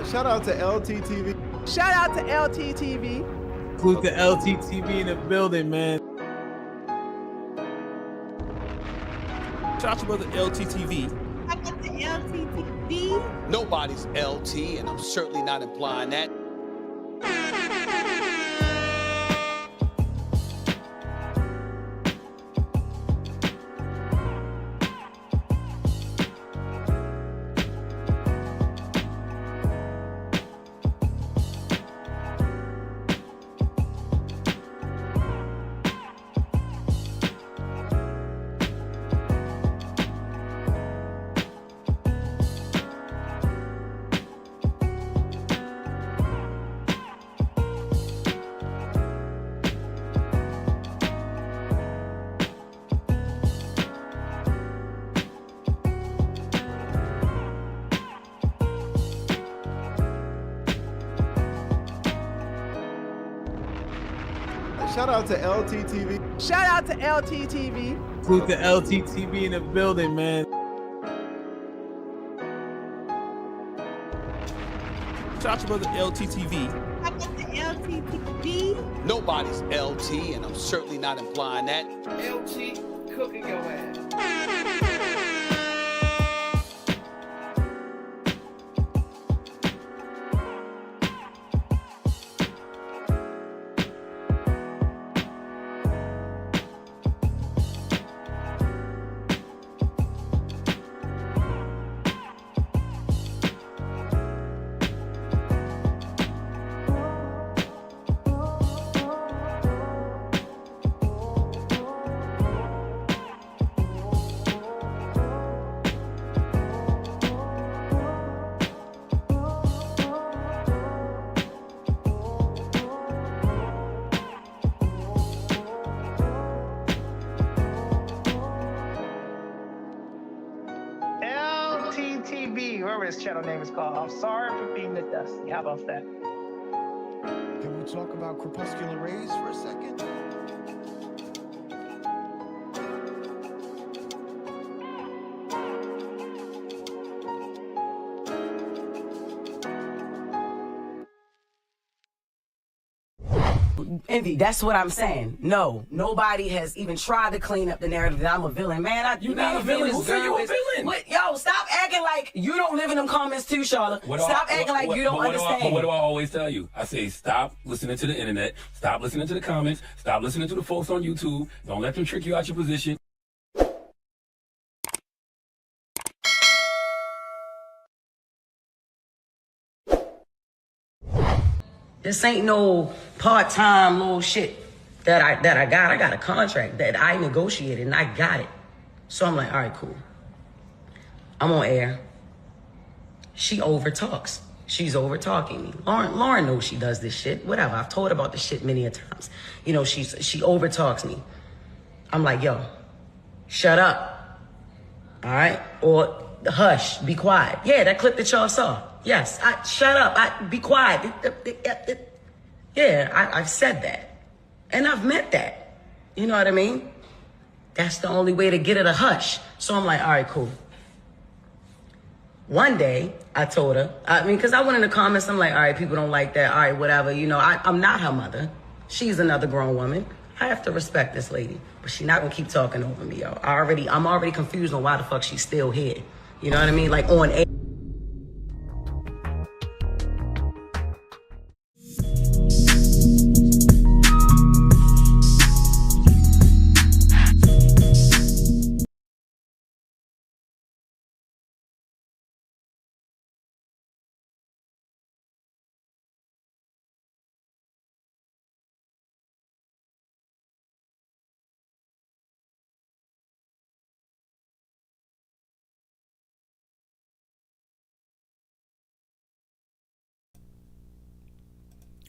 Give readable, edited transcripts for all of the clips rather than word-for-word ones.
Shout out to LTTV. Shout out to LTTV. Salute to LTTV in the building, man. Shout out to brother LTTV. Shout out to LTTV. Nobody's LT, and I'm certainly not implying that. Shout out to LTTV. Shout out to LTTV. Salute to LTTV in the building, man. Shout out to brother LTTV. Shout out to LTTV. Nobody's LT, and I'm certainly not implying that. LT cooking your ass. LTTV, whatever his channel name is called. I'm sorry for being the dusty. How about that? Can we talk about crepuscular rays for a second? Envy, that's what I'm saying. No, nobody has even tried to clean up the narrative that I'm a villain. Man, You're not a villain. Who said you a villain? What, yo, stop acting like you don't live in them comments too, Charlotte. Stop acting like you don't understand. But what do I always tell you? I say stop listening to the internet. Stop listening to the comments. Stop listening to the folks on YouTube. Don't let them trick you out your position. This ain't no part-time little shit that I got. I got a contract that I negotiated and I got it. So I'm like, all right, cool. I'm on air. She overtalks. She's overtalking me. Lauren knows she does this shit. Whatever. I've told her about this shit many a times. You know, she overtalks me. I'm like, yo, shut up. All right? Or hush, be quiet. Yeah, that clip that y'all saw. Yes, shut up, be quiet. Yeah, I've said that. And I've meant that. You know what I mean? That's the only way to get it a hush. So I'm like, all right, cool. One day, I told her, because I went in the comments, I'm like, all right, people don't like that. All right, whatever. You know, I'm not her mother. She's another grown woman. I have to respect this lady. But she's not going to keep talking over me, yo. I'm already confused on why the fuck she's still here. You know what I mean? Like, on air.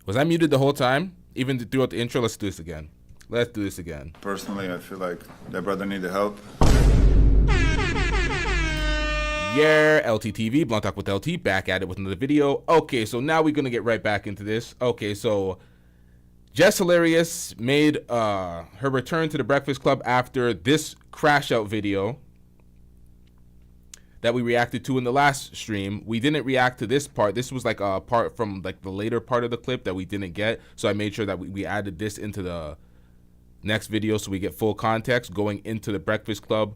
Was I muted the whole time? Even throughout the intro? Let's do this again. Let's do this again. Personally, I feel like that brother needed help. Yeah, LTTV, Blunt Talk with LT, back at it with another video. Okay, so now we're going to get right back into this. Okay, so Jess Hilarious made her return to the Breakfast Club after this crash out video that we reacted to in the last stream. We didn't react to this part. This was like a part from like the later part of the clip that we didn't get. So I made sure that we added this into the next video so we get full context going into the Breakfast Club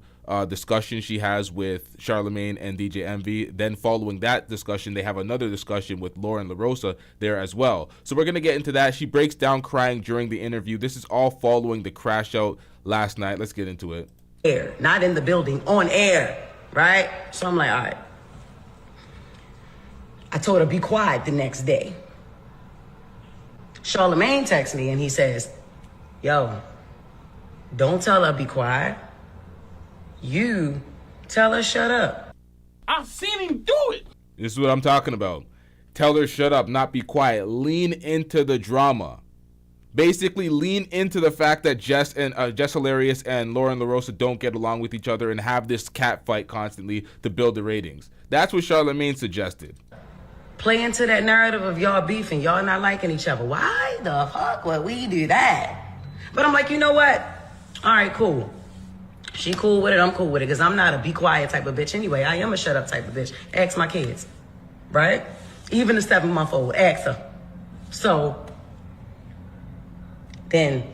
discussion she has with Charlamagne and DJ Envy. Then following that discussion, they have another discussion with Lauren LaRosa there as well. So we're going to get into that. She breaks down crying during the interview. This is all following the crash out last night. Let's get into it. Air, not in the building, on air, right? So I'm like, all right. I told her, be quiet the next day. Charlamagne texts me and he says, yo, don't tell her be quiet. You tell her shut up. I've seen him do it. This is what I'm talking about. Tell her shut up, not be quiet. Lean into the drama. Basically, lean into the fact that Jess Hilarious and Lauren LaRosa don't get along with each other and have this cat fight constantly to build the ratings. That's what Charlamagne suggested. Play into that narrative of y'all beefing, y'all not liking each other. Why the fuck would we do that? But I'm like, you know what? All right, cool. She cool with it, I'm cool with it, because I'm not a be quiet type of bitch anyway. I am a shut up type of bitch. Ask my kids, right? Even the 7-month-old, ask her. So then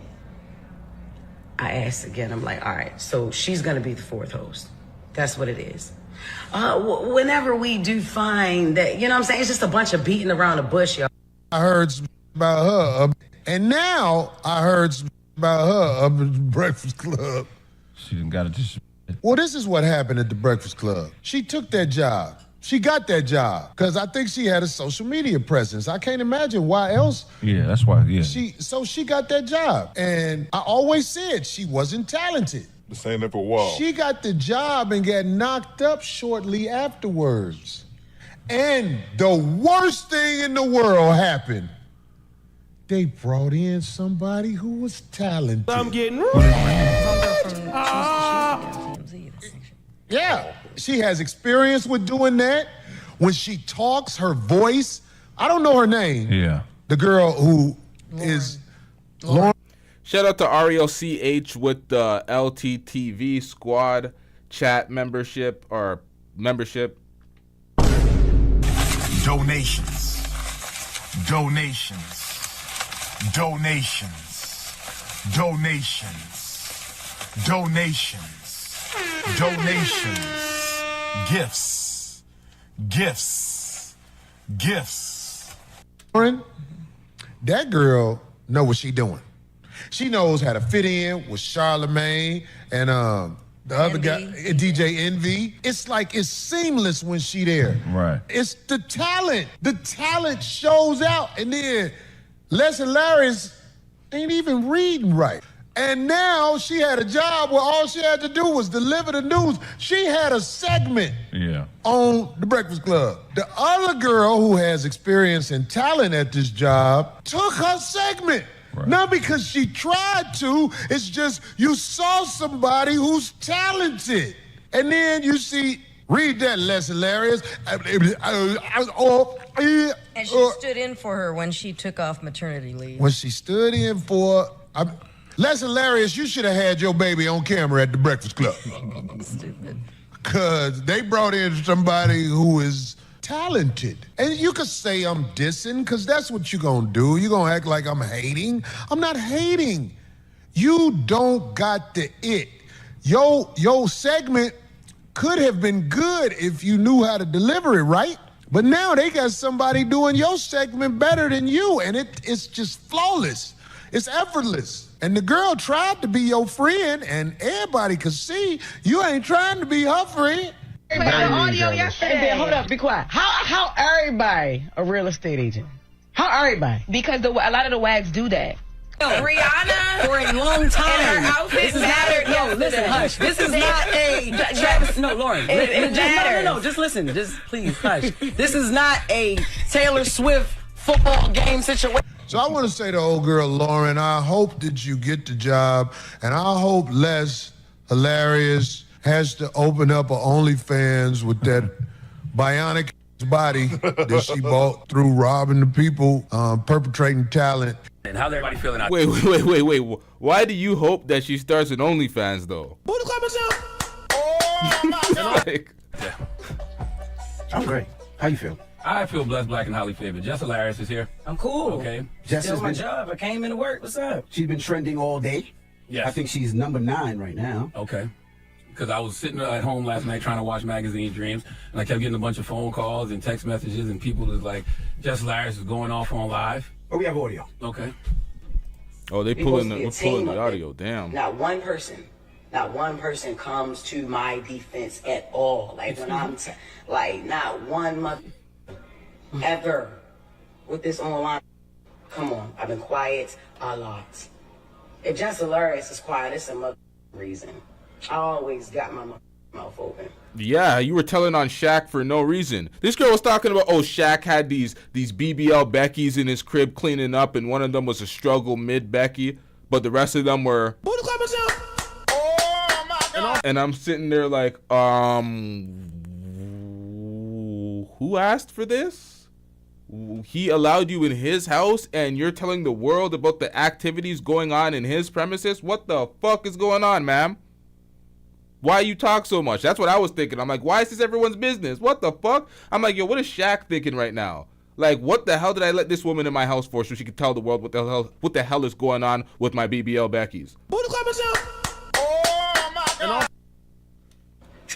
I asked again, I'm like, all right, so she's going to be the fourth host. That's what it is. Whenever we do find that, you know what I'm saying? It's just a bunch of beating around the bush, y'all. I heard about her, and now I heard about her up at the Breakfast Club. She done got it just. Well, this is what happened at the Breakfast Club. She took that job. She got that job because I think she had a social media presence. I can't imagine why else. Yeah, that's why. Yeah. So she got that job, and I always said she wasn't talented. The same for a while. She got the job and got knocked up shortly afterwards. And the worst thing in the world happened. They brought in somebody who was talented. I'm getting Yeah, she has experience with doing that. When she talks, her voice, I don't know her name. Yeah. The girl who is Lauren. Shout out to RELCH with the LTTV squad chat membership or membership. Donations. Donations. Donations. Donations. Donations. Donations. Gifts. Gifts. Gifts. Lauren, that girl know what she doing. She knows how to fit in with Charlamagne and the other guy, DJ Envy. It's like it's seamless when she there. Right. It's the talent. The talent shows out. And then Jess Hilarious ain't even reading right. And now she had a job where all she had to do was deliver the news. She had a segment on The Breakfast Club. The other girl who has experience and talent at this job took her segment. Right. Not because she tried to, it's just you saw somebody who's talented. And then you see, read that, Jess Hilarious. And she stood in for her when she took off maternity leave. When she stood in for, Jess Hilarious, you should have had your baby on camera at the Breakfast Club. Stupid. Because they brought in somebody who is talented. And you could say I'm dissing, because that's what you're going to do. You're going to act like I'm hating. I'm not hating. You don't got the it. Your segment could have been good if you knew how to deliver it right. But now they got somebody doing your segment better than you, and it's just flawless. It's effortless. And the girl tried to be your friend, and everybody could see you ain't trying to be her friend. Audio yesterday. Hey, hold up, be quiet. How everybody a real estate agent? How everybody? Because a lot of the wags do that. Rihanna for a long time. And her outfit mattered. No, listen, hush. This is not a Travis. No, Lauren. No. Just listen. Just please hush. This is not a Taylor Swift football game situation. So I want to say to old girl Lauren, I hope that you get the job, and I hope Jess Hilarious has to open up a OnlyFans with that bionic body that she bought through robbing the people, perpetrating talent. And how's everybody feeling out? Wait. Why do you hope that she starts an OnlyFans though? Oh Like, Yeah. I'm great. How you feel? I feel blessed, black, and highly favored. Jess Hilarious is here. I'm cool. Okay. Jess Still has my been- job. I came into work. What's up? She's been trending all day. Yes. I think she's number 9 right now. Okay. Because I was sitting at home last night trying to watch Magazine Dreams, and I kept getting a bunch of phone calls and text messages, and people was like, Jess Hilarious is going off on live. Oh, we have audio. Okay. oh, they It pulling was the a team of audio. Damn. Not one person comes to my defense at all. Like when I'm, like not one mother ever with this online. Come on, I've been quiet a lot. If Jess Hilarious is quiet, it's a mother reason. I always got my mouth open. Yeah, you were telling on Shaq for no reason. This girl was talking about, oh, Shaq had these BBL Beckys in his crib cleaning up, and one of them was a struggle mid Becky, but the rest of them were. And I'm sitting there like, who asked for this? He allowed you in his house, and you're telling the world about the activities going on in his premises? What the fuck is going on, ma'am? Why you talk so much? That's what I was thinking. I'm like, why is this everyone's business? What the fuck? I'm like, yo, what is Shaq thinking right now? Like, what the hell did I let this woman in my house for so she could tell the world what the hell is going on with my BBL Beckys?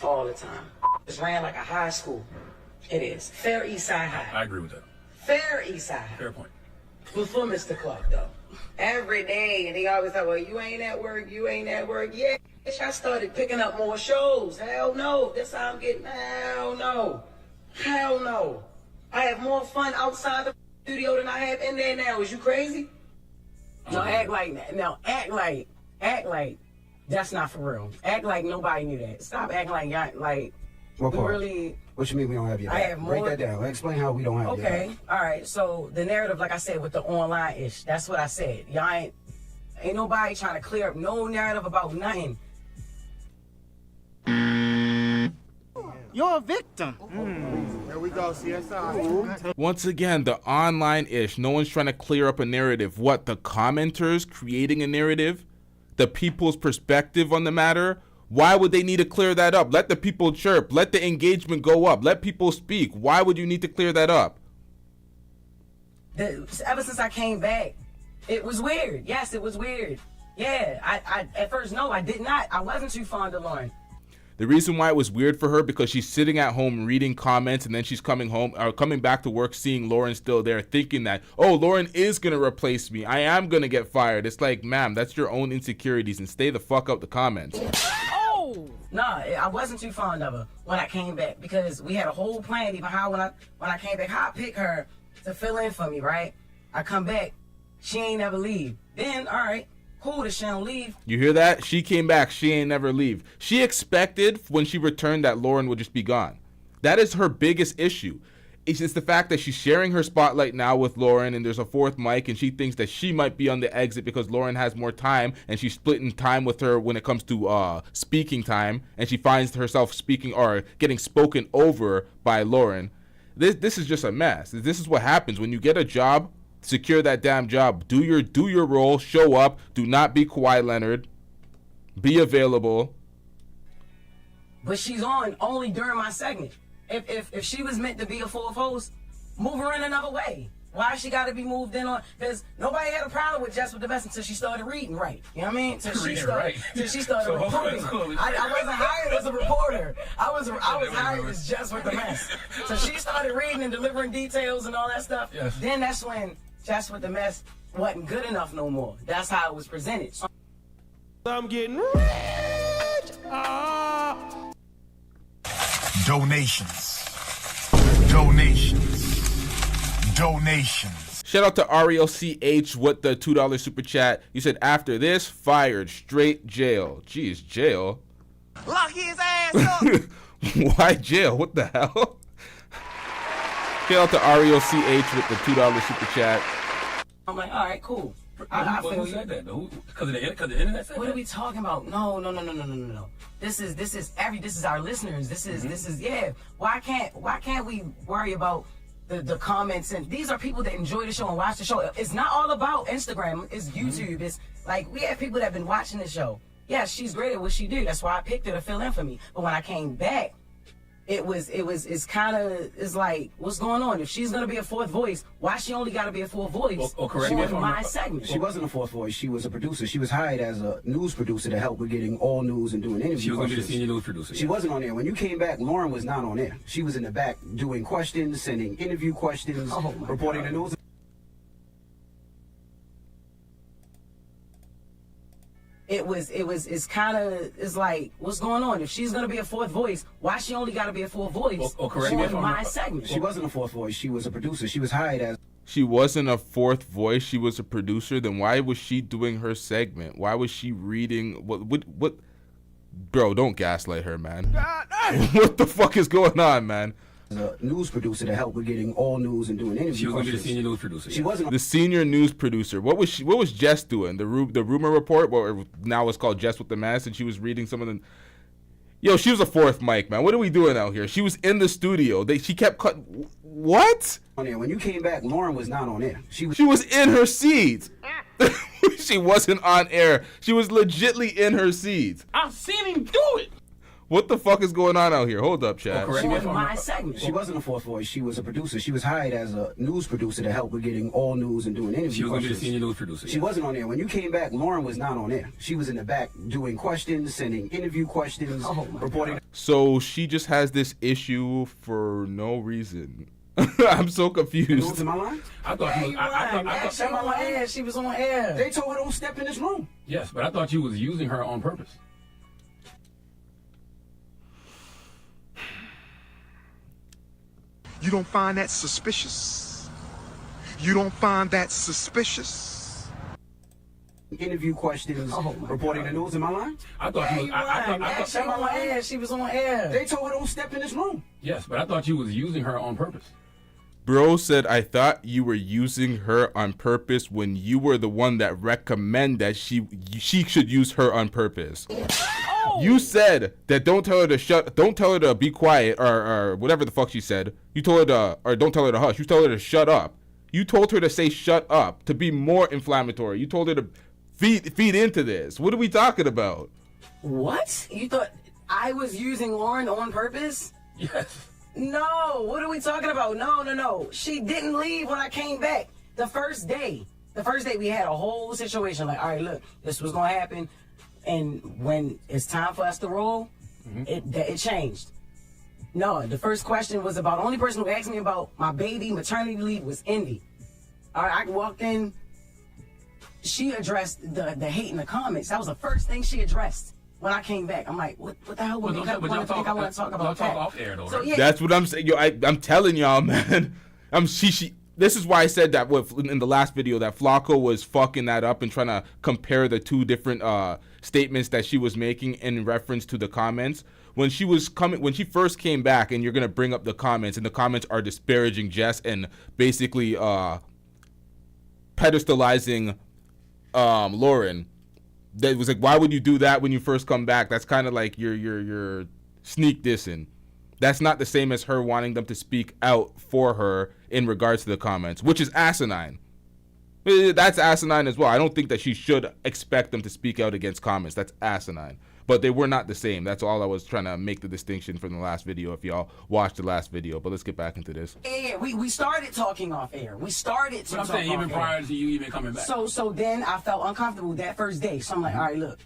All the time. It's ran like a high school. It is. Fair East Side High. I agree with that. Fair East Side. Fair point. Before Mr. Clark, though. Every day, and they always thought, well, you ain't at work, you ain't at work. Yeah, I started picking up more shows. Hell no. That's how I'm getting. Hell no. Hell no. I have more fun outside the studio than I have in there now. Is you crazy? No, act like that's not for real. Act like nobody knew that. Stop acting like y'all, like, What we part? really. What you mean we don't have your I back? have Break more- that down. Explain how we don't have your Okay, back. all right. So the narrative, like I said, with the online-ish, that's what I said. Y'all ain't nobody trying to clear up no narrative about nothing. You're a victim. There we go, CSI. Once again, the online-ish. No one's trying to clear up a narrative. What, the commenters creating a narrative? The people's perspective on the matter? Why would they need to clear that up? Let the people chirp. Let the engagement go up. Let people speak. Why would you need to clear that up? Ever since I came back, it was weird. Yes, it was weird. Yeah, I at first, no, I did not. I wasn't too fond of Lauren. The reason why it was weird for her, because she's sitting at home reading comments, and then she's coming home or coming back to work seeing Lauren still there, thinking that, oh, Lauren is going to replace me. I am going to get fired. It's like, ma'am, that's your own insecurities, and stay the fuck out the comments. No, I wasn't too fond of her when I came back, because we had a whole plan, even how when I came back, how I pick her to fill in for me, right? I come back, she ain't never leave. Then, all right, cool that she don't leave. You hear that? She came back. She ain't never leave. She expected when she returned that Lauren would just be gone. That is her biggest issue. It's just the fact that she's sharing her spotlight now with Lauren, and there's a fourth mic, and she thinks that she might be on the exit because Lauren has more time, and she's splitting time with her when it comes to speaking time, and she finds herself speaking or getting spoken over by Lauren. This is just a mess. This is what happens when you get a job. Secure that damn job. Do your role. Show up. Do not be Kawhi Leonard. Be available. But she's on only during my segment. If she was meant to be a fourth host, move her in another way. Why she got to be moved in on? Because nobody had a problem with Jess with the Best until she started reading right. You know what I mean? Till she started reporting. I wasn't hired as a reporter. I was hired as Jess with the Mess. So she started reading and delivering details and all that stuff. Yes. Then that's when Jess with the Mess wasn't good enough no more. That's how it was presented. I'm getting rich. Donations. Donations. Donations. Shout out to Ariel CH with the $2 super chat. You said after this, fired, straight jail. Jeez, jail? Lock his ass up. Why jail? What the hell? Shout out to Ariel CH with the $2 super chat. I'm like, all right, cool. Who said that though? Because the internet said What that? are we talking about? No. This is our listeners. This is yeah. Why can't we worry about the comments? And these are people that enjoy the show and watch the show. It's not all about Instagram. It's YouTube. It's like we have people that have been watching the show. yes, she's great at what she do. That's why I picked her to fill in for me. But when I came back, it's like, what's going on? If she's gonna be a fourth voice, why she only gotta be a fourth voice on my segment? She wasn't a fourth voice. She was a producer. She was hired as a news producer to help with getting all news and doing interviews. She was going to be the senior news producer. She wasn't on there. When you came back, Lauren was not on there. She was in the back doing questions, sending interview questions, reporting the news. It's like, what's going on? If she's gonna be a fourth voice, why she only gotta be a fourth voice on my segment? She wasn't a fourth voice. She was a producer. She was hired as. She wasn't a fourth voice. She was a producer. Then why was she doing her segment? Why was she reading? What? Bro, don't gaslight her, man. What the fuck is going on, man? A news producer to help with getting all news and doing interviews. She was going to be the senior news producer. She wasn't the senior news producer. What was Jess doing? The rumor report, or now it's called Jess with the Mask, and she was reading some of the. Yo, she was a fourth mic, man. What are we doing out here? She was in the studio. She kept cutting. What? On there. When you came back, Lauren was not on air. She was in her seat. She wasn't on air. She was legitly in her seat. I've seen him do it. What the fuck is going on out here? Hold up, Chad. She wasn't a fourth voice. She was a producer. She was hired as a news producer to help with getting all news and doing interviews. She was going to be the senior news producer. She wasn't on there. When you came back, Lauren was not on there. She was in the back doing questions, sending interview questions, reporting. So she just has this issue for no reason. I'm so confused. Am I lying? I thought she was on air. They told her don't step in this room. Yes, but I thought you was using her on purpose. You don't find that suspicious? You don't find that suspicious? Interview questions, reporting the news. Am I lying? I thought she was on air. They told her don't step in this room. Yes, but I thought you was using her on purpose. Bro said, I thought you were using her on purpose when you were the one that recommended that she should use her on purpose. You said that don't tell her to be quiet or whatever the fuck she said. You told her to, or don't tell her to hush. You told her to shut up. You told her to say shut up, to be more inflammatory. You told her to feed into this. What are we talking about? What? You thought I was using Lauren on purpose? Yes. No, what are we talking about? No. She didn't leave when I came back. The first day we had a whole situation like, all right, look, this was going to happen. And when it's time for us to roll, it changed. No, the first question was about, the only person who asked me about my baby maternity leave was Indy. All right, I walked in, she addressed the hate in the comments. That was the first thing she addressed when I came back. I'm like, what the hell would I want to talk about that? Off air, though, so, right? yeah. That's what I'm saying. Yo, I'm telling y'all, man. This is why I said that in the last video that Flacco was fucking that up and trying to compare the two different statements that she was making in reference to the comments. When she first came back, and you're gonna bring up the comments, and the comments are disparaging Jess and basically pedestalizing Lauren. That was like, why would you do that when you first come back? That's kind of like you're sneak dissing. That's not the same as her wanting them to speak out for her in regards to the comments, which is asinine. That's asinine as well. I don't think that she should expect them to speak out against comments. That's asinine. But they were not the same. That's all I was trying to make the distinction from the last video, if y'all watched the last video. But let's get back into this. Yeah, we started talking off air. We started to But I'm saying even prior to you even coming back. So then I felt uncomfortable that first day. So I'm like, all right, look.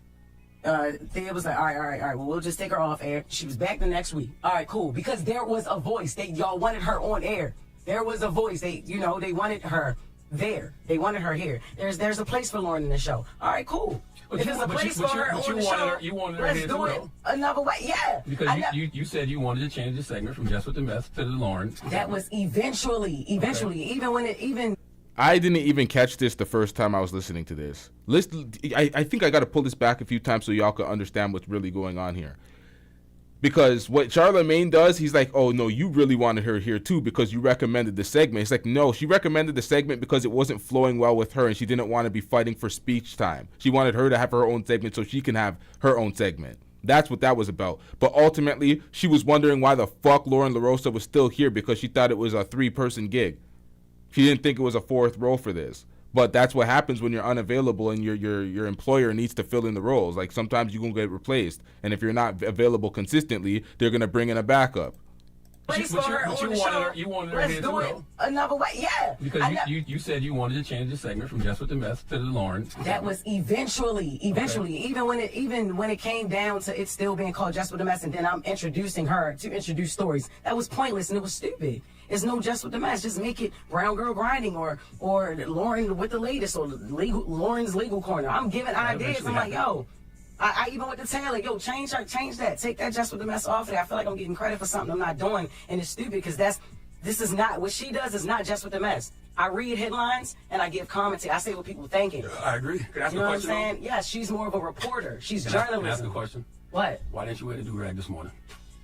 Thea was like, all right. Well, we'll just take her off air. She was back the next week. All right, cool. Because there was a voice. Y'all wanted her on air. There was a voice. They wanted her there. They wanted her here. There's a place for Lauren in the show. All right, cool. If there's a place for her on the show, you wanted her let's here do it another way. Yeah. Because you said you wanted to change the segment from Jess with the Mess to the Lauren. That was eventually, even when it I didn't even catch this the first time I was listening to this. I think I got to pull this back a few times so y'all can understand what's really going on here. Because what Charlamagne does, he's like, oh, no, you really wanted her here, too, because you recommended the segment. It's like, no, she recommended the segment because it wasn't flowing well with her, and she didn't want to be fighting for speech time. She wanted her to have her own segment so she can have her own segment. That's what that was about. But ultimately, she was wondering why the fuck Lauren LaRosa was still here because she thought it was a 3-person gig. She didn't think it was a 4th role for this. But that's what happens when you're unavailable and your employer needs to fill in the roles. Like sometimes you're gonna get replaced, and if you're not available consistently, they're gonna bring in a backup. Let's do it another way. Yeah. Because you said you wanted to change the segment from Just with the Mess to the Lauren. That was eventually. Okay. Even when it came down to it still being called Just with the Mess, and then I'm introducing her to introduce stories. That was pointless and it was stupid. It's no Just with the Mess. Just make it Brown Girl Grinding or Lauren with the latest or Lauren's Legal Corner. I'm giving ideas. I'm like, yo. I even went to Taylor, yo, change that. Take that Just with the Mess off of there. I feel like I'm getting credit for something I'm not doing, and it's stupid because this is not what she does. Is not Just with the Mess. I read headlines and I give commentary. I say what people thinking. I agree. Can I ask you know a what I'm question? saying? Yeah, she's more of a reporter. She's journalism. Can I ask a question? What? Why didn't you wear the do-rag this morning?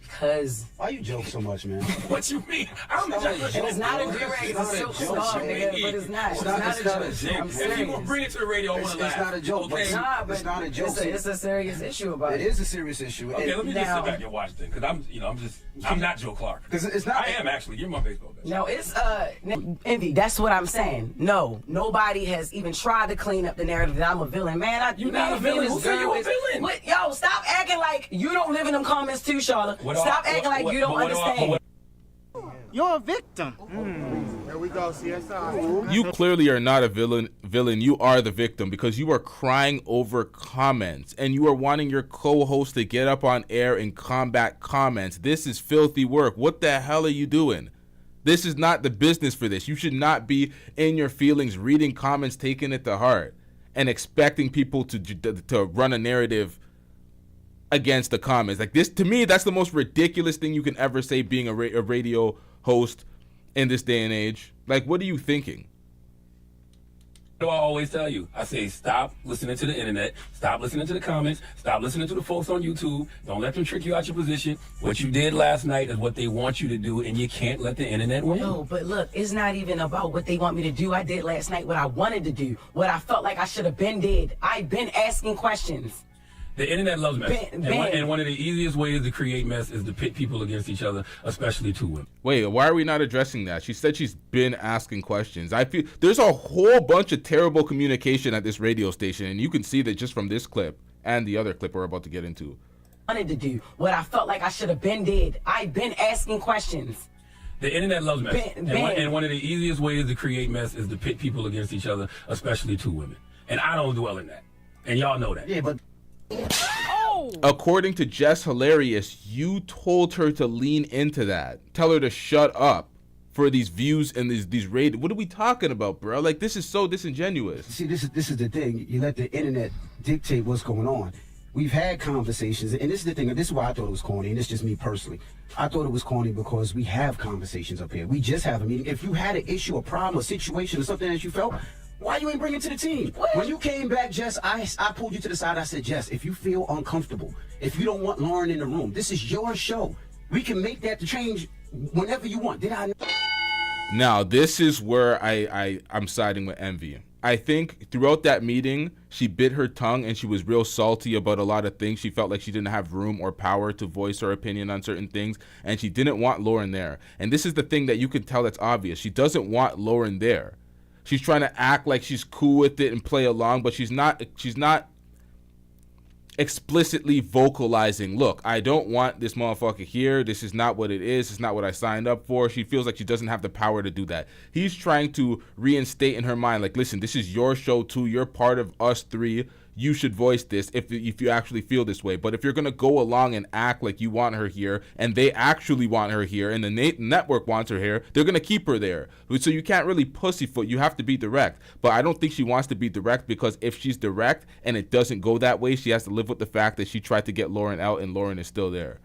Because why you joke so much, man? What you mean? I'm it's not a do-rag. It's a silk scarf, nigga. But it's not. It's not a joke. I'm serious. If you gonna bring it to the radio, I want to laugh. It's not a joke. Okay? Nah, but it's not a joke. It's a serious issue about it. It is a serious issue. Okay, let me just sit back and watch then, because I'm not Joe Clark. Because it's not. I am actually. You're my baseball best. No, it's Envy. That's what I'm saying. No, nobody has even tried to clean up the narrative that I'm a villain. Man, you're not a villain. Who said you a villain? What? Yo, stop acting like you don't live in them comments too, Charlotte. Stop acting like you don't understand. You're a victim. There we go, CSI. You clearly are not a villain. You are the victim because you are crying over comments and you are wanting your co-host to get up on air and combat comments. This is filthy work. What the hell are you doing? This is not the business for this. You should not be in your feelings, reading comments, taking it to heart, and expecting people to run a narrative against the comments. Like this, to me, that's the most ridiculous thing you can ever say being a radio host in this day and age. Like, what are you thinking? What do I always tell you? I say, stop listening to the internet. Stop listening to the comments. Stop listening to the folks on YouTube. Don't let them trick you out your position. What you did last night is what they want you to do, and you can't let the internet win. No, but look, it's not even about what they want me to do. I did last night what I wanted to do, what I felt like I should have been did. I've been asking questions. The internet loves mess. And one of the easiest ways to create mess is to pit people against each other, especially two women. Wait, why are we not addressing that? She said she's been asking questions. I feel there's a whole bunch of terrible communication at this radio station, and you can see that just from this clip and the other clip we're about to get into. Wanted to do what I felt like I should have been did. I've been asking questions. The internet loves mess. And one of the easiest ways to create mess is to pit people against each other, especially two women. And I don't dwell in that. And y'all know that. Yeah, but according to Jess Hilarious, you told her to lean into that. Tell her to shut up for these views and these ratings. What are we talking about, bro? Like, this is so disingenuous. See, this is the thing. You let the internet dictate what's going on. We've had conversations, and this is the thing. This is why I thought it was corny, and it's just me personally. I thought it was corny because we have conversations up here. We just have a meeting. If you had an issue, a problem, a situation, or something that you felt, why you ain't bring it to the team? What? When you came back, Jess, I pulled you to the side. I said, Jess, if you feel uncomfortable, if you don't want Lauren in the room, this is your show. We can make that change whenever you want. Did I? Now, this is where I'm siding with Envy. I think throughout that meeting, she bit her tongue and she was real salty about a lot of things. She felt like she didn't have room or power to voice her opinion on certain things, and she didn't want Lauren there. And this is the thing that you can tell that's obvious. She doesn't want Lauren there. She's trying to act like she's cool with it and play along, but she's not explicitly vocalizing, look, I don't want this motherfucker here. This is not what it is. It's not what I signed up for. She feels like she doesn't have the power to do that. He's trying to reinstate in her mind, like, listen, this is your show too. You're part of us three. You should voice this if you actually feel this way. But if you're going to go along and act like you want her here, and they actually want her here, and the network wants her here, they're going to keep her there. So you can't really pussyfoot. You have to be direct. But I don't think she wants to be direct, because if she's direct and it doesn't go that way, she has to live with the fact that she tried to get Lauren out and Lauren is still there.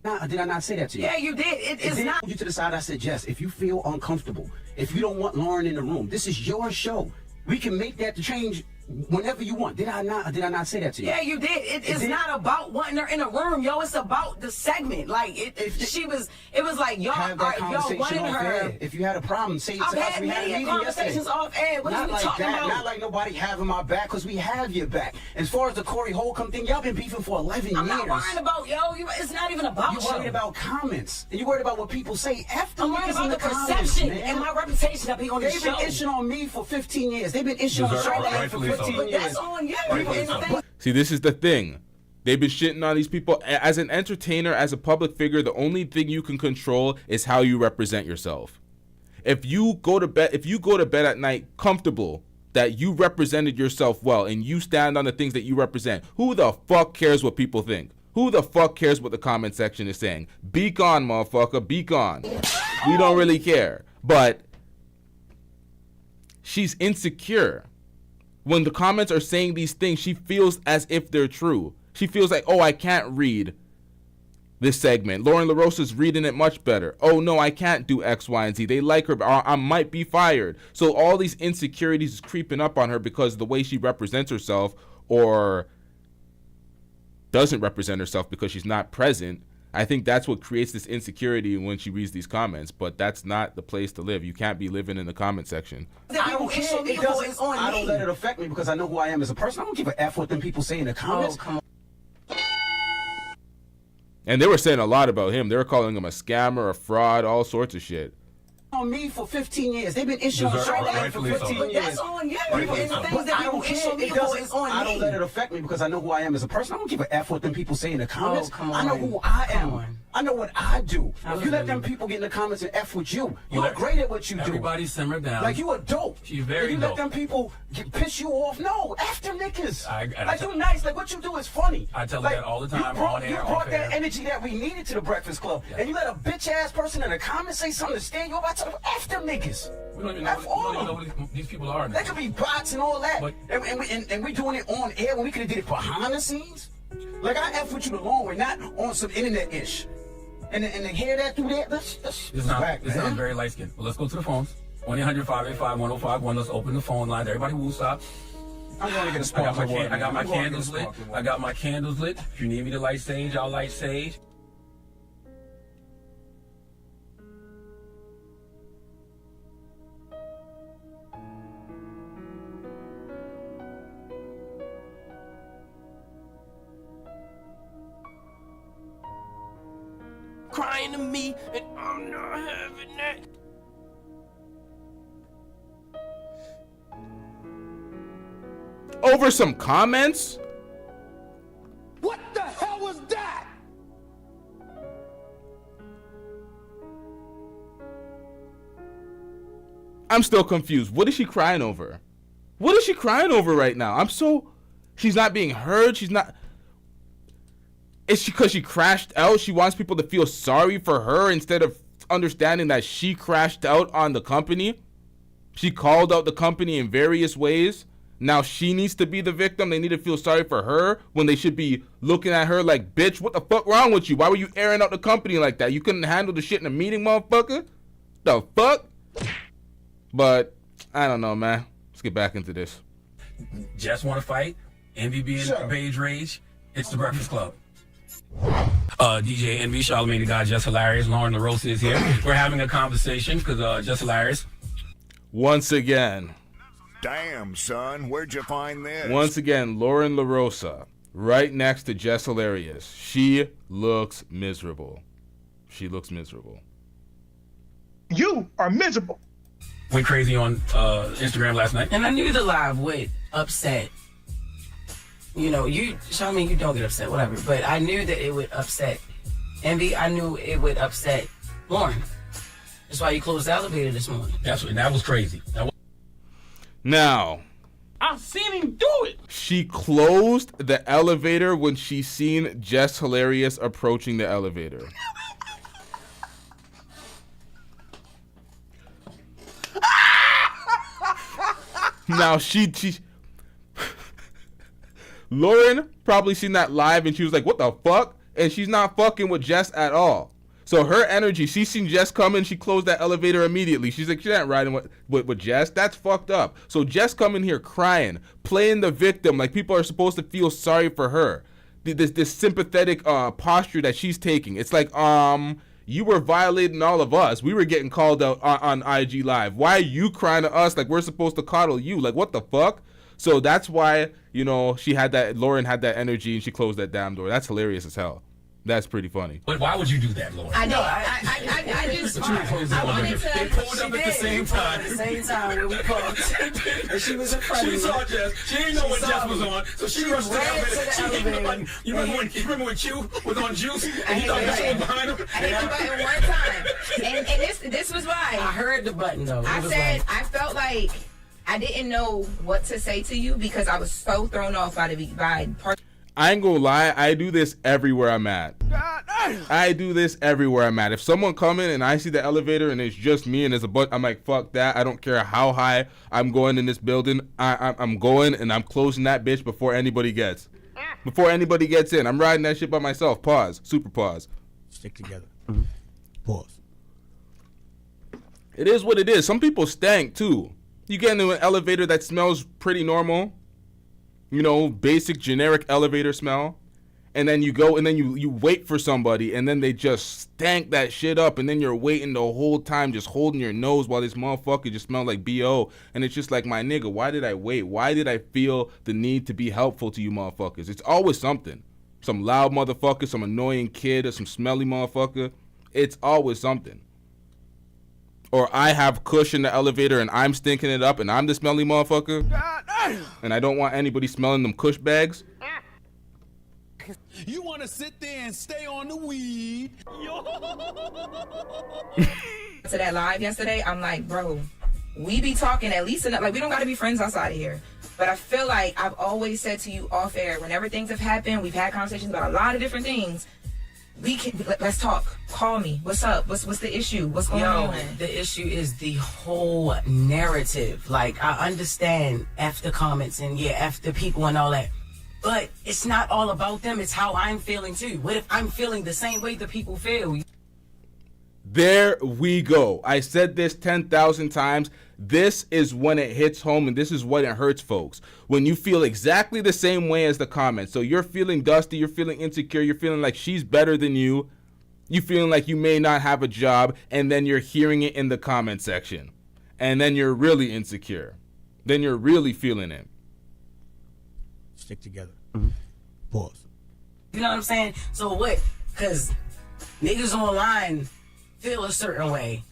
Did I not say that to you? Yeah, you did. It's not. You to the side. I said, Jess, if you feel uncomfortable, if you don't want Lauren in the room, this is your show. We can make that change whenever you want. Did I not say that to you? Yeah, you did. It's not about wanting her in a room, yo. It's about the segment. Like it was like y'all have that conversation wanted off her. air. If you had a problem, say it I've to us. had We had a many meeting conversations yesterday. off air. What are Not you like talking that. about? Not like nobody having my back, because we have your back. As far as the Corey Holcomb thing, y'all been beefing for 11 I'm years. not worrying about it's not even about you. Worried about comments. And you worried about what people say after. I'm worried about the perception and my reputation of being on the show. They've been itching on me for 15 years. They've been itching on the show for 15 years. That's on you. See, this is the thing. They've been shitting on these people. As an entertainer, as a public figure, the only thing you can control is how you represent yourself. If you go to bed at night comfortable that you represented yourself well and you stand on the things that you represent, who the fuck cares what people think? Who the fuck cares what the comment section is saying? Be gone, motherfucker. Be gone. We don't really care. But she's insecure. When the comments are saying these things, she feels as if they're true. She feels like, oh, I can't read this segment. Lauren LaRosa's reading it much better. Oh, no, I can't do X, Y, and Z. They like her, or I might be fired. So all these insecurities is creeping up on her because of the way she represents herself, or doesn't represent herself because she's not present. I think that's what creates this insecurity when she reads these comments, but that's not the place to live. You can't be living in the comment section. I don't care. I don't let it affect me because I know who I am as a person. I don't give a F what them people say in the comments. Oh, come on. And they were saying a lot about him. They were calling him a scammer, a fraud, all sorts of shit. On me for 15 years. They've been issuing the show for 15 years. That's on you. I don't care. I don't let it affect me because I know who I am as a person. I don't give a F what them people say in the comments. Oh, come on. I know who I am. I know what I do. If you let them people get in the comments and F with you, you're great at what you do. Everybody simmer down. Like you a dope. She's very if you dope. let them people piss you off, no, F them niggas. Like you nice. Like what you do is funny. I tell her that all the time. You brought that energy that we needed to the Breakfast Club, and you let a bitch ass person in the comments say something to stand you about to F them niggas. We don't even know who these people are. They could be bots and all that, and we doing it on air when we could have did it behind the scenes. Like I F with you the long way, not on some internet ish. And to hear that through there, this sounds very light skinned. Well, let's go to the phones. 1-800-585-1051. Let's open the phone lines. Everybody will stop. I'm going to get a sparkler water. I got my candles lit. I got my candles lit. If you need me to light sage, I'll light sage. Crying to me, and I'm not having that. Over some comments? What the hell was that? I'm still confused. What is she crying over? What is she crying over right now? She's not being heard. She's not. Is she because she crashed out? She wants people to feel sorry for her instead of understanding that she crashed out on the company. She called out the company in various ways. Now she needs to be the victim. They need to feel sorry for her when they should be looking at her like, bitch, what the fuck wrong with you? Why were you airing out the company like that? You couldn't handle the shit in a meeting, motherfucker? The fuck? But I don't know, man. Let's get back into this. Just want to fight? MVB and Beige Rage? It's the Breakfast Club. DJ Envy, Charlamagne the God, Jess Hilarious, Lauren LaRosa is here. We're having a conversation because Jess Hilarious. Once again. Damn, son, where'd you find this? Once again, Lauren LaRosa, right next to Jess Hilarious. She looks miserable. She looks miserable. You are miserable. Went crazy on Instagram last night. And I knew the live would upset. You know, Charlamagne, you don't get upset, whatever. But I knew that it would upset Envy. I knew it would upset Lauren. That's why you closed the elevator this morning. That was crazy. Now, I've seen him do it. She closed the elevator when she seen Jess Hilarious approaching the elevator. Now Lauren probably seen that live and she was like, what the fuck? And she's not fucking with Jess at all. So her energy, she seen Jess coming, she closed that elevator immediately. She's like, she ain't riding with Jess. That's fucked up. So Jess coming here crying, playing the victim, like people are supposed to feel sorry for her. This sympathetic posture that she's taking. It's like, you were violating all of us. We were getting called out on IG Live. Why are you crying to us like we're supposed to coddle you? Like, what the fuck? So that's why, you know, Lauren had that energy and she closed that damn door. That's hilarious as hell. That's pretty funny. But why would you do that, Lauren? I know. I just. I wanted to. They pulled up at the same time. At the same time when we called. And she was in front of me. She saw Jess. She didn't know what Jess was on, so she rushed to the elevator. She hit the button. You remember when Q was on Juice? And you thought you was behind him? I hit the button one time. And this was why. I heard the button, though. I said, I felt like I didn't know what to say to you because I was so thrown off by I ain't gonna lie, I do this everywhere I'm at. I do this everywhere I'm at. If someone come in and I see the elevator and it's just me and there's a I'm like, fuck that. I don't care how high I'm going in this building. I'm going and I'm closing that bitch before anybody gets. Before anybody gets in. I'm riding that shit by myself. Pause. Super pause. Stick together. Pause. It is what it is. Some people stank too. You get into an elevator that smells pretty normal. You know, basic generic elevator smell, and then you go and then you wait for somebody and then they just stank that shit up and then you're waiting the whole time just holding your nose while this motherfucker just smells like BO, and it's just like, my nigga, why did I wait? Why did I feel the need to be helpful to you motherfuckers? It's always something. Some loud motherfucker, some annoying kid, or some smelly motherfucker. It's always something. Or I have Kush in the elevator and I'm stinking it up and I'm the smelly motherfucker. And I don't want anybody smelling them Kush bags. You want to sit there and stay on the weed? To that live yesterday, I'm like, bro, we be talking at least enough. Like, we don't got to be friends outside of here. But I feel like I've always said to you off air, whenever things have happened, we've had conversations about a lot of different things. Let's talk. Call me. What's up? What's the issue? What's going on? The issue is the whole narrative. Like, I understand F the comments and F the people and all that. But it's not all about them. It's how I'm feeling too. What if I'm feeling the same way the people feel? There we go. I said this 10,000 times. This is when it hits home, and this is when it hurts folks. When you feel exactly the same way as the comments. So you're feeling dusty, you're feeling insecure, you're feeling like she's better than you. You feeling like you may not have a job, and then you're hearing it in the comment section. And then you're really insecure. Then you're really feeling it. Stick together. Pause. You know what I'm saying? So what? Because niggas online feel a certain way.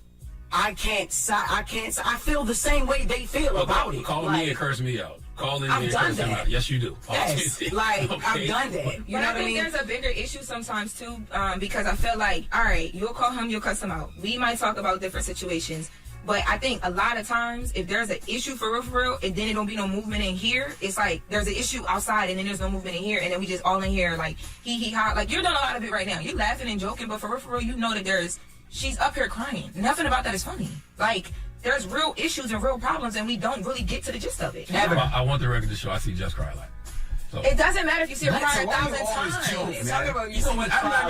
I feel the same way they feel about it. Call me and curse me out. Call in I've and done curse them that. out. Yes, you do. Yes, like, I've done that. You But know I what I think mean? there's a bigger issue sometimes too, because I feel like, all right, you'll call him, you'll cuss him out. We might talk about different situations, but I think a lot of times, if there's an issue for real, and then it don't be no movement in here, it's like there's an issue outside, and then there's no movement in here, and then we just all in here like he ha. Like, you're doing a lot of it right now. You're laughing and joking, but for real, you know that she's up here crying. Nothing about that is funny. Like, there's real issues and real problems, and we don't really get to the gist of it. Never. I want the record to show I see Jess cry like. So. It doesn't matter if you see her cry 1,000 times. I'm not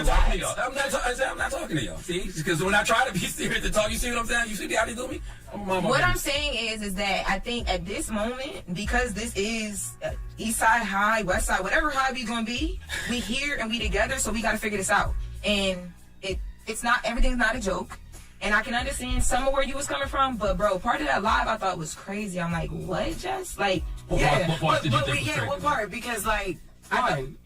talking to y'all. I'm not talking to y'all. See, because when I try to be serious to talk, you see what I'm saying? You see how they do me? What I'm saying is that I think at this moment, because this is East Side High, West Side, whatever high we gonna be, we here and we together, so we gotta figure this out. And it's not, everything's not a joke. And I can understand some of where you was coming from, but bro, part of that live I thought was crazy. I'm like, what, Jess? Like, what part did you think was crazy? What part? Because like,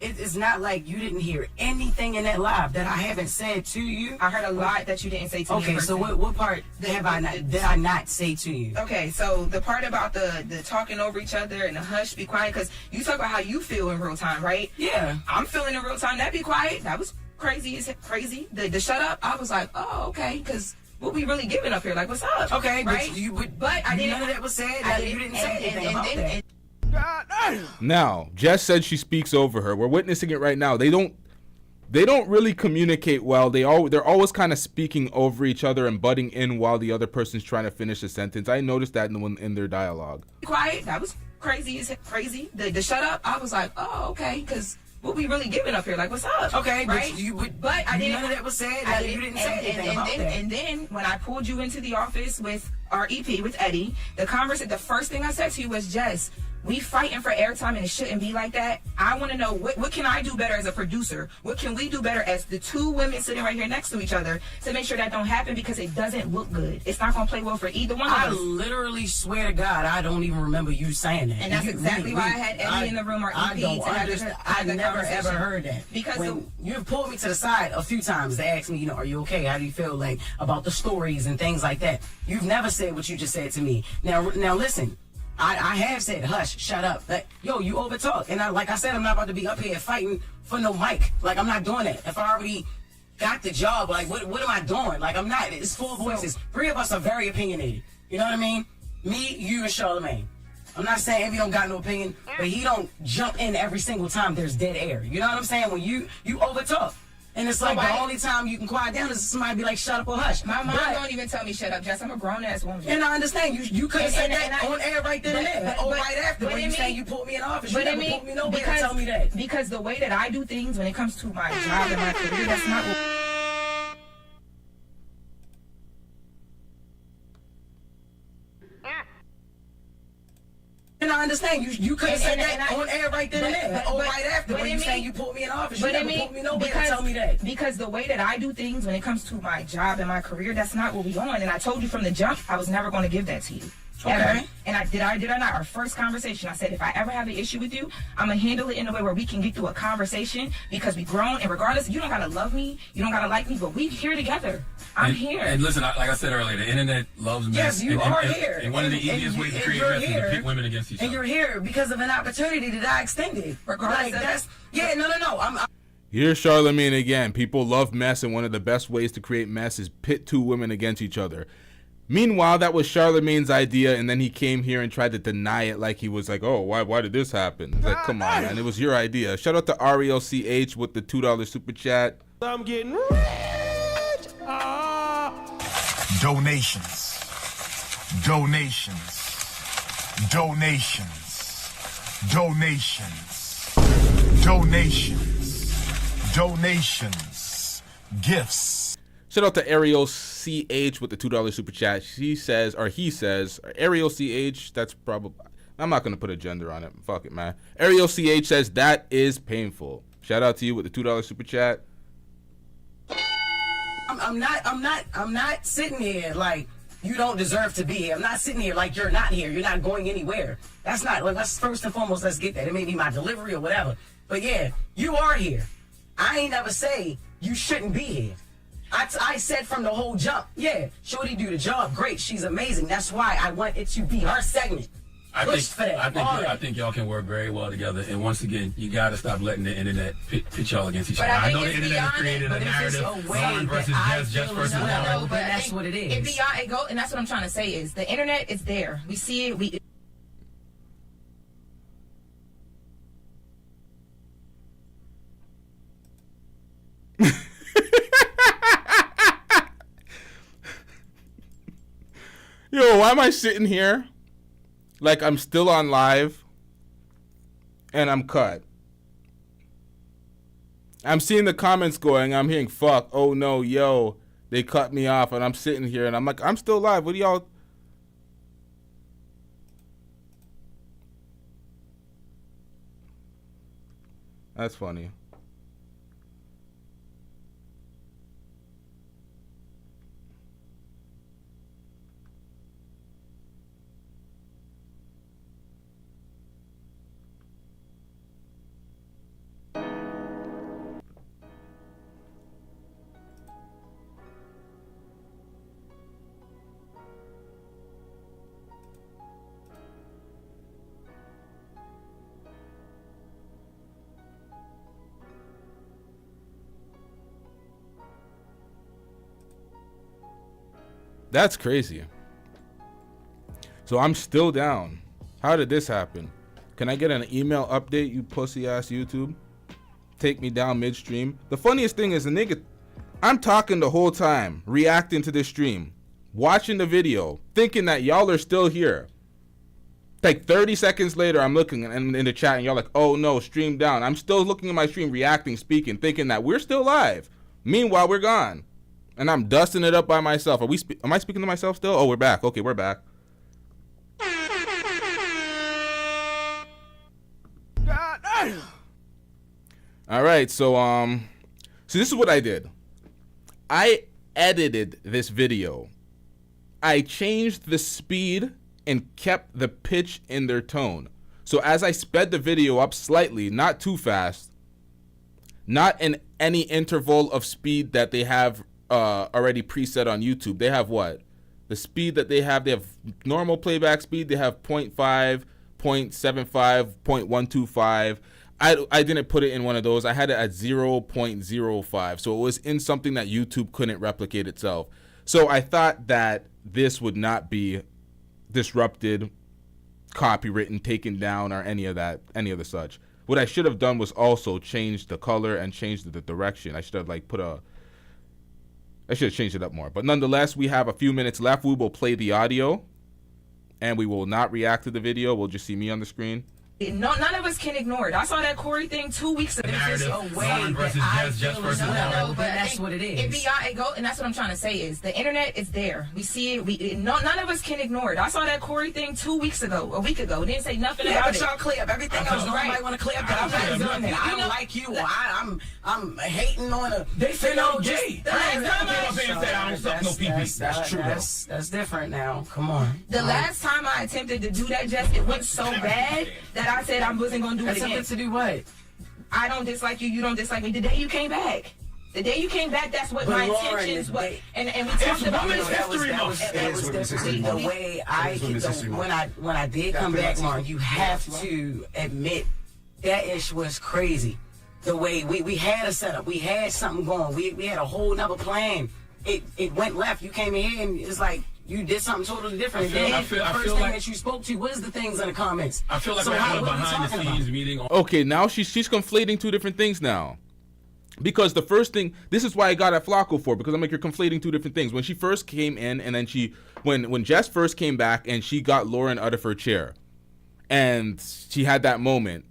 it's not like you didn't hear anything in that live that I haven't said to you. I heard a lot that you didn't say to me. Okay, so what part did I not say to you? Okay, so the part about the talking over each other and the hush, be quiet, because you talk about how you feel in real time, right? Yeah. I'm feeling in real time. That be quiet. That was crazy. Is crazy? The shut up. I was like, oh, okay, because what we really giving up here? Like, what's up? Okay, right? But I didn't. None of that was said. You didn't say anything about that. Now, Jess said she speaks over her. We're witnessing it right now. They don't really communicate well. They're always kind of speaking over each other and butting in while the other person's trying to finish a sentence. I noticed that in their dialogue. Quiet. That was crazy. Is crazy? The shut up. I was like, oh, okay, because what we really giving up here? Like, what's up? Okay, right? But I didn't. None of that was said. You didn't say anything about that. And then when I pulled you into the office with our EP with Eddie, the first thing I said to you was, Jess, we fighting for airtime and it shouldn't be like that. I want to know what can I do better as a producer? What can we do better as the two women sitting right here next to each other to make sure that don't happen, because it doesn't look good. It's not going to play well for either one of us. I literally swear to God, I don't even remember you saying that. And that's exactly why I had Eddie in the room, or EP. I never ever heard that. Because you've pulled me to the side a few times to ask me, you know, are you okay? How do you feel like about the stories and things like that? You've never said what you just said to me. Now listen. I have said, hush, shut up. Like, yo, you overtalk. And like I said, I'm not about to be up here fighting for no mic. Like, I'm not doing that. If I already got the job, like, what am I doing? Like, I'm not. It's four voices. Three of us are very opinionated. You know what I mean? Me, you, and Charlamagne. I'm not saying if he don't got no opinion, but he don't jump in every single time there's dead air. You know what I'm saying? When you overtalk. And it's like the only time you can quiet down is somebody be like, shut up or hush. My mom don't even tell me shut up, Jess. I'm a grown-ass woman. And I understand. You could have said that on air right then and there. Or right after when you say you put me in office. You never put me nowhere to tell me that. Because the way that I do things when it comes to my job and my career, that's not what... And I understand. You could have said that on air right then and there. Or right after when you say you put me in office. You never put me nowhere to tell me that. Because the way that I do things when it comes to my job and my career, that's not what we on. And I told you from the jump, I was never going to give that to you. Okay. Ever. And I did or not. Our first conversation, I said, if I ever have an issue with you, I'm going to handle it in a way where we can get through a conversation, because we grown. And regardless, you don't got to love me. You don't got to like me, but we here together. I'm here. And listen, like I said earlier, the internet loves mess. Yes, you are here. And one of the easiest ways to create mess is to pit women against each other. And you're here because of an opportunity that I extended. Regardless, no. Here's Charlamagne again. People love mess, and one of the best ways to create mess is pit two women against each other. Meanwhile, that was Charlamagne's idea, and then he came here and tried to deny it, like he was like, oh, why did this happen? Like, come on, man. It was your idea. Shout out to RELCH with the $2 super chat. I'm getting rich. Donations. Gifts. Shout out to Ariel CH with the $2 super chat. He says, Ariel CH, that's probably, I'm not going to put a gender on it. Fuck it, man. Ariel CH says, that is painful. Shout out to you with the $2 super chat. I'm not sitting here like you don't deserve to be here. I'm not sitting here like you're not here. You're not going anywhere. That's not, let's first and foremost, let's get that. It may be my delivery or whatever. But yeah, you are here. I ain't never say you shouldn't be here. I said from the whole jump, yeah, Shorty do the job, great, she's amazing. That's why I want it to be her segment. I think y'all can work very well together. And once again, you got to stop letting the internet pit y'all against each other. I know the internet has created a narrative, Lauren versus Jess versus Lauren. But that's what it is. And that's what I'm trying to say is the internet is there. We see it. Yo, why am I sitting here like I'm still on live and I'm cut? I'm seeing the comments going, I'm hearing fuck, oh no, yo, they cut me off, and I'm sitting here and I'm like, I'm still live. What do y'all? That's funny. That's crazy. So I'm still down. How did this happen? Can I get an email update, you pussy ass YouTube? Take me down midstream. The funniest thing is the nigga, I'm talking the whole time, reacting to this stream, watching the video, thinking that y'all are still here. Like 30 seconds later, I'm looking in the chat and y'all like, oh no, stream down. I'm still looking at my stream, reacting, speaking, thinking that we're still live. Meanwhile, we're gone. And I'm dusting it up by myself. Am I speaking to myself still? Oh, we're back. Okay, we're back. All right, so this is what I did. I edited this video. I changed the speed and kept the pitch in their tone. So as I sped the video up slightly, not too fast, not in any interval of speed that they have already preset on YouTube. They have what? The speed that they have normal playback speed. They have 0.5, 0.75, 0.125. I didn't put it in one of those. I had it at 0.05. So it was in something that YouTube couldn't replicate itself. So I thought that this would not be disrupted, copywritten, taken down, or any of the such. What I should have done was also change the color and change the direction. I should have I should have changed it up more. But nonetheless, we have a few minutes left. We will play the audio, and we will not react to the video. We'll just see me on the screen. No, none of us can ignore it. I saw that Corey thing 2 weeks ago. There's just a way versus Jess versus but that's what it is. And that's what I'm trying to say is the internet is there. We see it. None of us can ignore it. I saw that Corey thing 2 weeks ago, a week ago. Didn't say nothing about but it. y'all clear up everything else. Nobody want to clear up that I'm not doing that. I don't like you. I'm hating on a. They say I'm gay. That's true. That's different now. Come on. The last time I attempted to do that, Jess, it went so bad that I said I wasn't going to do it again. To do what? I don't dislike you. You don't dislike me. The day you came back. The day you came back, that's what my intentions was. And we talked about it. That was different. The way when I did come back, Lauren, you have to admit that ish was crazy. The way we had a setup, we had something going, we had a whole nother plan. It went left. You came in here and it's like you did something totally different. The first thing that you spoke to was the things in the comments. I feel like we're having a behind the scenes meeting. Okay, now she's conflating two different things now. Because the first thing, this is why I got at Flacco for, because I'm like, you're conflating two different things. When she first came in, and then when Jess first came back and she got Lauren out of her chair, and she had that moment,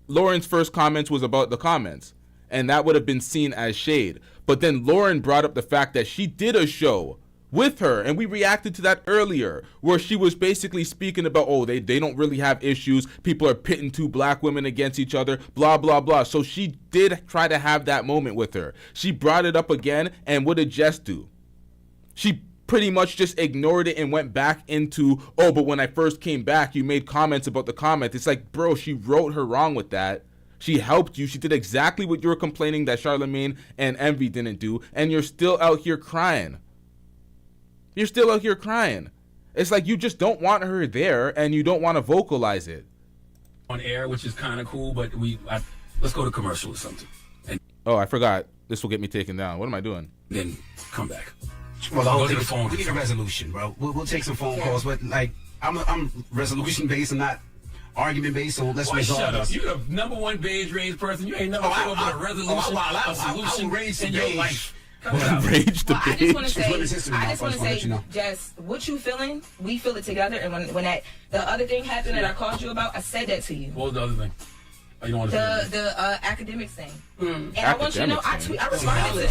Lauren's first comments was about the comments, and that would have been seen as shade. But then Lauren brought up the fact that she did a show with her, and we reacted to that earlier, where she was basically speaking about, oh, they don't really have issues, people are pitting two black women against each other, blah blah blah. So she did try to have that moment with her. She brought it up again, and what did Jess do? She pretty much just ignored it and went back into, oh, but when I first came back you made comments about the comment. It's like, bro, she wrote her wrong with that. She helped you. She did exactly what you were complaining that Charlemagne and Envy didn't do, and you're still out here crying. You're still out here crying. It's like you just don't want her there, and you don't want to vocalize it. On air, which is kind of cool, but let's go to commercial or something. Oh, I forgot. This will get me taken down. What am I doing? Then come back. Well, the whole thing is, we need a resolution, bro. We'll take some phone calls, but like, I'm resolution based and not argument based. So let's resolve shut up. this. You're the number one beige raised person. You ain't never come up with a resolution, a solution in your life. Rage the I just want to say, Jess, what you feeling, we feel it together. And when the other thing happened that I called you about, I said that to you. What was the other thing? Oh, you don't want to say the academics thing. And I want you to know, I responded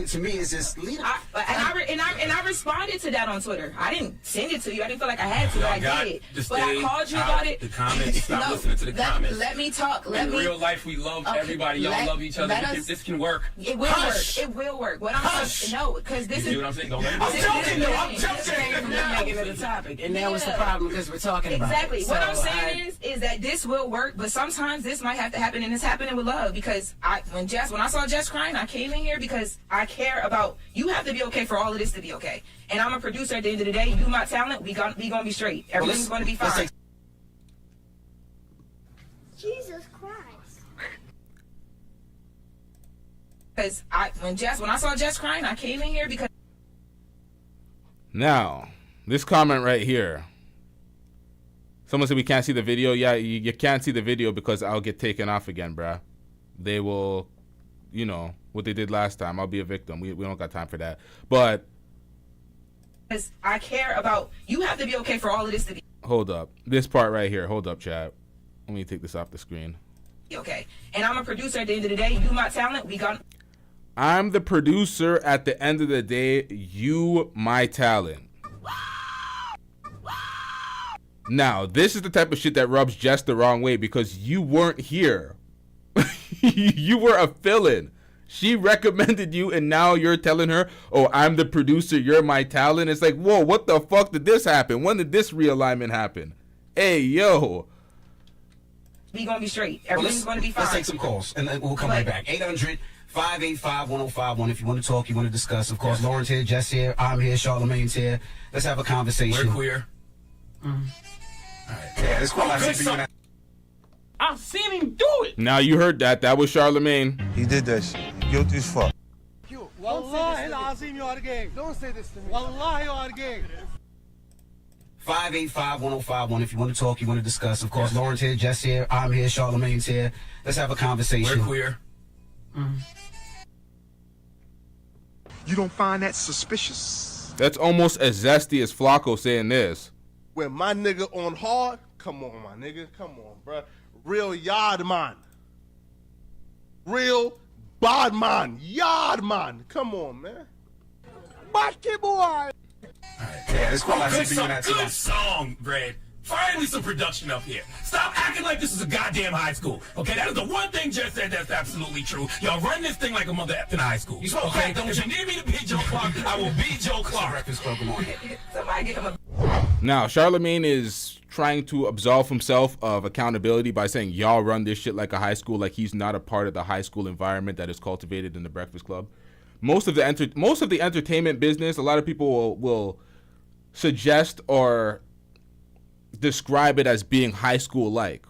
to me, it's just leader. I responded to that on Twitter. I didn't send it to you. I didn't feel like I had to, but I did. But I called you about it. The comments. Stop listening to the comments. Let me talk. In real life, we love everybody. Y'all love each other. This can work. It will work. It will work. What I'm saying, no, because this is. You know what I'm saying? Don't let me. I'm joking, though. I'm joking. We're making it a topic, and that was the problem because we're talking about exactly. it. What I'm saying is that this will work, but sometimes this might have to happen, and it's happening with love. Because when I saw Jess crying, I came in here because I care about you. Have to be okay for all of this to be okay. And I'm a producer at the end of the day. You my talent. We gonna be straight. Everything's gonna be fine. Jesus Christ. Because when I saw Jess crying, I came in here because. Now, this comment right here. Someone said we can't see the video. Yeah, you can't see the video because I'll get taken off again, bruh. They will, you know, what they did last time. I'll be a victim. We don't got time for that. But I care about you. Have to be okay for all of this to be. Hold up. This part right here. Hold up, chat. Let me take this off the screen. Okay. And I'm a producer at the end of the day. You my talent. We got. I'm the producer at the end of the day. You my talent. Now, this is the type of shit that rubs Jess the wrong way because you weren't here. You were a fill-in. She recommended you and now you're telling her, oh, I'm the producer, you're my talent. It's like, whoa, what the fuck did this happen? When did this realignment happen? Hey, yo. We gonna be straight. Everything's gonna be fine. Let's take some calls and then we'll come right back. 800-585-1051 if you want to talk, you want to discuss. Of course, Lauren's here, Jess here, I'm here, Charlamagne's here. Let's have a conversation. We're queer. All right. Yeah, it's cool. I've seen him do it. Now you heard that. That was Charlamagne. He did that shit. Guilty as fuck. Wallahi al-azim, you are gay. Don't say this to me. Wallahi, you are gay. 585-1051 if you want to talk, you want to discuss. Of course, Lauren's here, Jess here, I'm here, Charlamagne's here. Let's have a conversation. We're queer. You don't find that suspicious? That's almost as zesty as Flacco saying this. When my nigga on hard, come on, my nigga. Come on, bruh. Real yard man. Real bad man. Yard man. Come on, man. Basket boy. Yeah, it's cool. Good song, Brad. Finally some production up here. Stop acting like this is a goddamn high school. Okay, that is the one thing Jess said that's absolutely true. Y'all run this thing like a mother effing high school. Okay, if you need me to be Joe Clark, I will be Joe Clark. Somebody get him a. Now, Charlamagne is trying to absolve himself of accountability by saying y'all run this shit like a high school, like he's not a part of the high school environment that is cultivated in the Breakfast Club. Most of the entertainment business, a lot of people will suggest or describe it as being high school-like.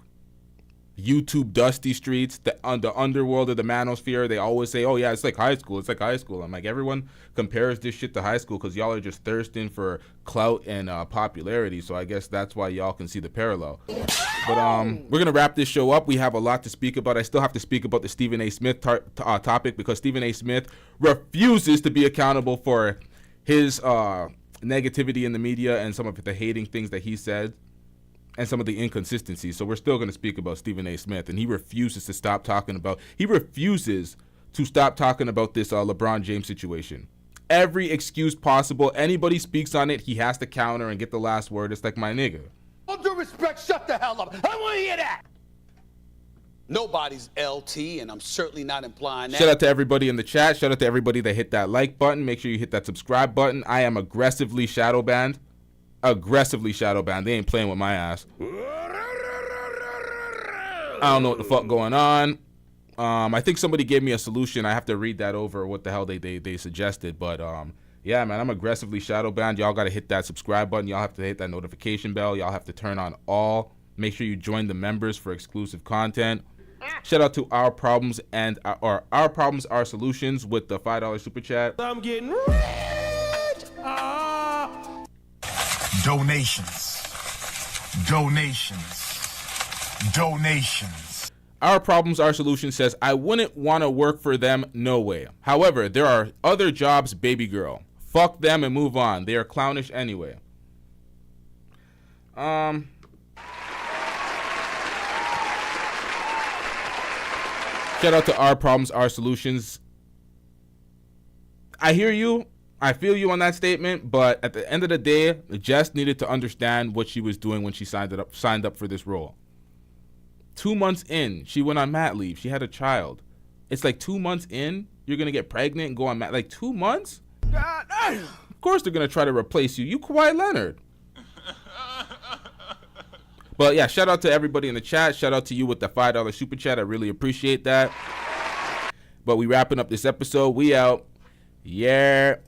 YouTube dusty streets, the underworld of the manosphere, they always say, oh yeah, it's like high school, it's like high school. I'm like, everyone compares this shit to high school because y'all are just thirsting for clout and popularity, so I guess that's why y'all can see the parallel. But we're gonna wrap this show up. We have a lot to speak about. I still have to speak about the Stephen A. Smith topic because Stephen A. Smith refuses to be accountable for his negativity in the media and some of the hating things that he said and some of the inconsistencies. So we're still going to speak about Stephen A. Smith, and he refuses to stop talking about this LeBron James situation. Every excuse possible. Anybody speaks on it, he has to counter and get the last word. It's like, my nigga. All due respect, shut the hell up. I want to hear that. Nobody's LT, and I'm certainly not implying that. Shout out to everybody in the chat. Shout out to everybody that hit that like button. Make sure you hit that subscribe button. I am aggressively shadow banned. They ain't playing with my ass. I don't know what the fuck going on. I think somebody gave me a solution. I have to read that over what the hell they suggested. But yeah, man, I'm aggressively shadow banned. Y'all got to hit that subscribe button. Y'all have to hit that notification bell. Y'all have to turn on all. Make sure you join the members for exclusive content. Shout out to Our Problems and Our Problems Are Solutions with the $5 super chat. I'm getting rich. Donations. Our Problems Are Solutions says, I wouldn't want to work for them, no way. However, there are other jobs, baby girl. Fuck them and move on. They are clownish anyway. Shout out to Our Problems Are Solutions. I hear you. I feel you on that statement, but at the end of the day, Jess needed to understand what she was doing when she signed up for this role. 2 months in, she went on mat leave. She had a child. It's like 2 months in, you're gonna get pregnant and go on mat. Like 2 months? Of course they're gonna try to replace you. You Kawhi Leonard. But yeah, shout out to everybody in the chat. Shout out to you with the $5 super chat. I really appreciate that. But we wrapping up this episode. We out. Yeah.